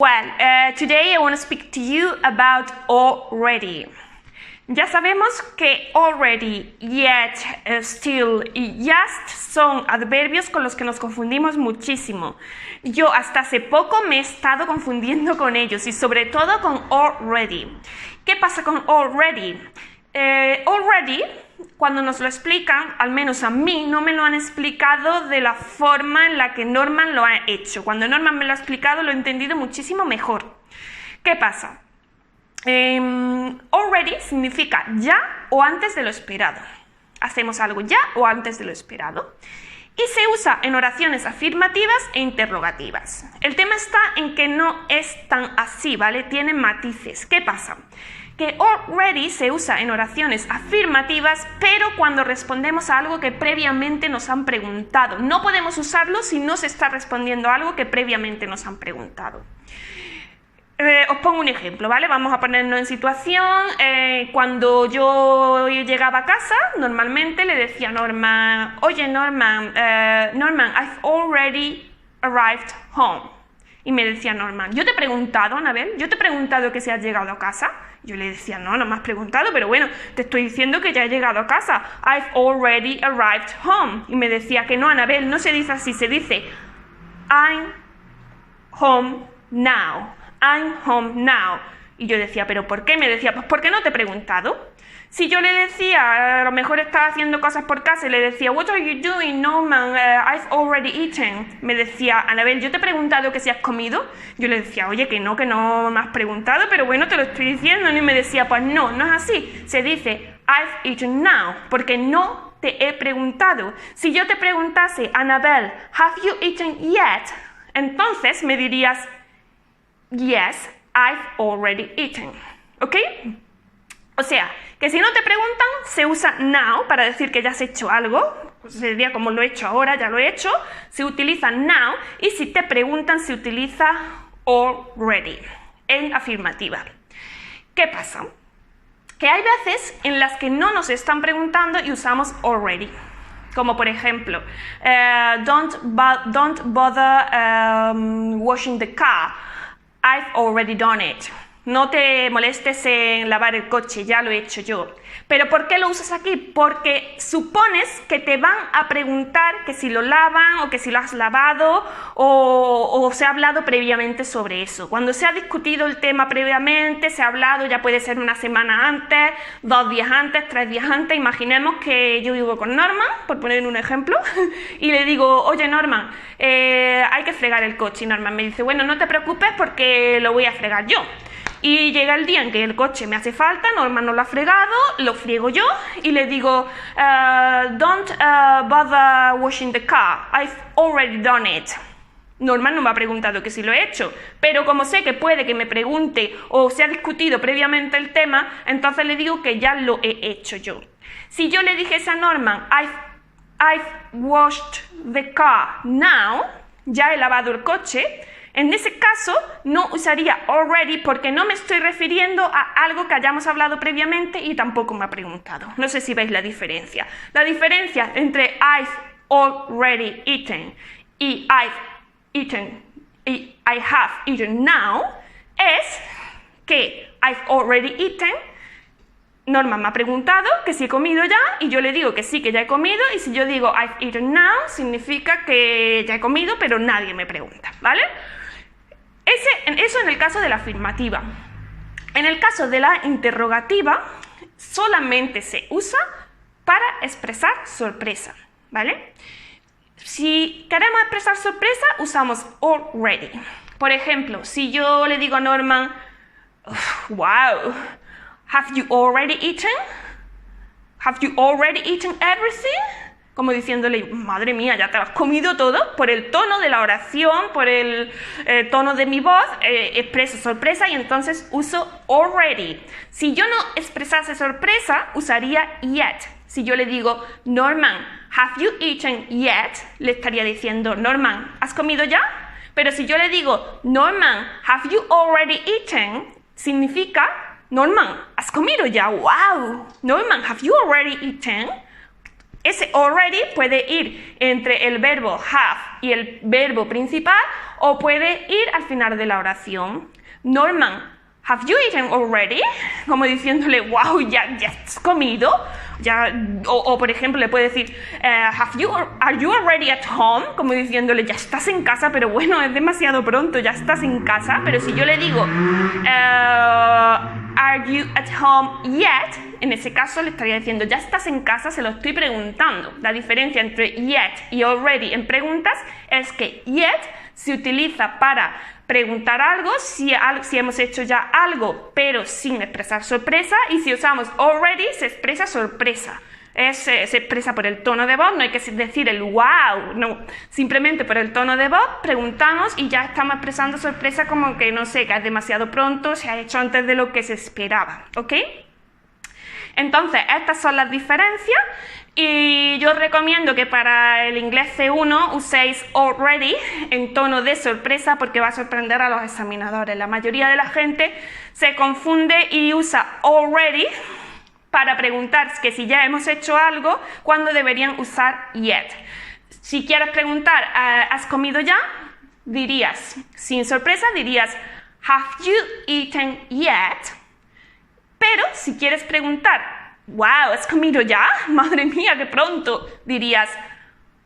Well, today I want to speak to you about already. Ya sabemos que already, yet, still y just son adverbios con los que nos confundimos muchísimo. Yo hasta hace poco me he estado confundiendo con ellos y sobre todo con already. ¿Qué pasa con already? Already, cuando nos lo explican, al menos a mí, no me lo han explicado de la forma en la que Norman lo ha hecho. Cuando Norman me lo ha explicado, lo he entendido muchísimo mejor. ¿Qué pasa? Already significa ya o antes de lo esperado. Hacemos algo ya o antes de lo esperado. Y se usa en oraciones afirmativas e interrogativas. El tema está en que no es tan así, ¿vale? Tiene matices. ¿Qué pasa? Que already se usa en oraciones afirmativas, pero cuando respondemos a algo que previamente nos han preguntado. No podemos usarlo si no se está respondiendo a algo que previamente nos han preguntado. Os pongo un ejemplo, ¿vale? Vamos a ponernos en situación. Cuando yo llegaba a casa, normalmente le decía a Norman, oye Norman, I've already arrived home. Y me decía Norman, ¿yo te he preguntado, Anabel? ¿Yo te he preguntado que si has llegado a casa? Yo le decía, no me has preguntado, pero bueno, te estoy diciendo que ya he llegado a casa. I've already arrived home. Y me decía que no, Anabel, no se dice así, se dice I'm home now. I'm home now. Y yo decía, ¿pero por qué? Me decía, pues ¿por qué no te he preguntado? Si yo le decía, a lo mejor estaba haciendo cosas por casa y le decía, what are you doing, Norman? I've already eaten. Me decía, Anabel, ¿yo te he preguntado que si has comido? Yo le decía, oye, que no me has preguntado, pero bueno, te lo estoy diciendo. Y me decía, pues no es así. Se dice, I've eaten now, porque no te he preguntado. Si yo te preguntase, Anabel, have you eaten yet? Entonces me dirías, yes, I've already eaten. ¿Ok? O sea, que si no te preguntan, se usa now para decir que ya has hecho algo. Pues sería como lo he hecho ahora, ya lo he hecho. Se utiliza now. Y si te preguntan, se utiliza already en afirmativa. ¿Qué pasa? Que hay veces en las que no nos están preguntando y usamos already. Como por ejemplo, don't bother washing the car. I've already done it. No te molestes en lavar el coche, ya lo he hecho yo. ¿Pero por qué lo usas aquí? Porque supones que te van a preguntar que si lo lavan o que si lo has lavado o se ha hablado previamente sobre eso. Cuando se ha discutido el tema previamente, se ha hablado, ya puede ser una semana antes, 2 días antes, 3 días antes. Imaginemos que yo vivo con Norman, por poner un ejemplo, y le digo, oye Norman, hay que fregar el coche. Y Norman me dice, bueno, no te preocupes porque lo voy a fregar yo. Y llega el día en que el coche me hace falta, Norman no lo ha fregado, lo friego yo y le digo, don't bother washing the car, I've already done it. Norman no me ha preguntado que si lo he hecho, pero como sé que puede que me pregunte o se ha discutido previamente el tema, entonces le digo que ya lo he hecho yo. Si yo le dijese a Norman, I've washed the car now, ya he lavado el coche, en ese caso no usaría already porque no me estoy refiriendo a algo que hayamos hablado previamente y tampoco me ha preguntado. No sé si veis la diferencia. La diferencia entre I've already eaten y I've eaten y I have eaten now es que I've already eaten, Norman me ha preguntado que si he comido ya y yo le digo que sí, que ya he comido, y si yo digo I've eaten now significa que ya he comido pero nadie me pregunta, ¿vale? Eso en el caso de la afirmativa. En el caso de la interrogativa, solamente se usa para expresar sorpresa, ¿vale? Si queremos expresar sorpresa, usamos already. Por ejemplo, si yo le digo a Norman, wow, have you already eaten? Have you already eaten everything? Como diciéndole, madre mía, ya te lo has comido todo. Por el tono de la oración, por el tono de mi voz, expreso sorpresa y entonces uso already. Si yo no expresase sorpresa, usaría yet. Si yo le digo, Norman, have you eaten yet? Le estaría diciendo, Norman, ¿has comido ya? Pero si yo le digo, Norman, have you already eaten? Significa, Norman, ¿has comido ya? ¡Wow! Norman, have you already eaten? Ese already puede ir entre el verbo have y el verbo principal o puede ir al final de la oración. Norman, have you eaten already? Como diciéndole, wow, ya has comido. O por ejemplo, le puede decir, are you already at home? Como diciéndole, ya estás en casa, pero bueno, es demasiado pronto, ya estás en casa. Pero si yo le digo, are you at home yet? En ese caso le estaría diciendo, ya estás en casa, se lo estoy preguntando. La diferencia entre yet y already en preguntas es que yet se utiliza para preguntar algo, si hemos hecho ya algo, pero sin expresar sorpresa, y si usamos already, se expresa sorpresa. Se expresa por el tono de voz, no hay que decir el wow, no, simplemente por el tono de voz preguntamos y ya estamos expresando sorpresa, como que no sé, que es demasiado pronto, se ha hecho antes de lo que se esperaba, ¿ok? Entonces, estas son las diferencias. Y yo os recomiendo que para el inglés C1 uséis already en tono de sorpresa porque va a sorprender a los examinadores. La mayoría de la gente se confunde y usa already para preguntar que si ya hemos hecho algo, cuando deberían usar yet. Si quieres preguntar, ¿has comido ya? Dirías, sin sorpresa, dirías, have you eaten yet? Pero si quieres preguntar, wow, ¿has comido ya? Madre mía, qué pronto. Dirías,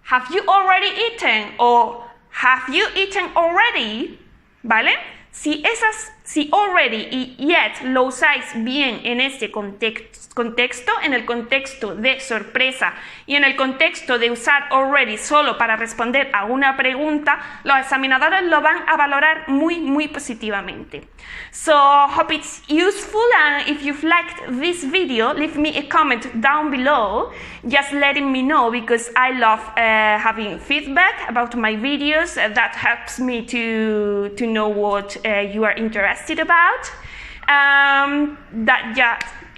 have you already eaten? O have you eaten already? ¿Vale? Si already y yet lo usáis bien en este contexto, en el contexto de sorpresa y en el contexto de usar already solo para responder a una pregunta, los examinadores lo van a valorar muy positivamente. So, hope it's useful, and if you've liked this video, leave me a comment down below, just letting me know, because I love having feedback about my videos. That helps me to know what you are interested about.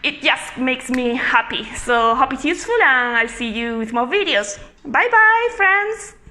It just makes me happy. So hope it's useful, and I'll see you with more videos. Bye bye, friends!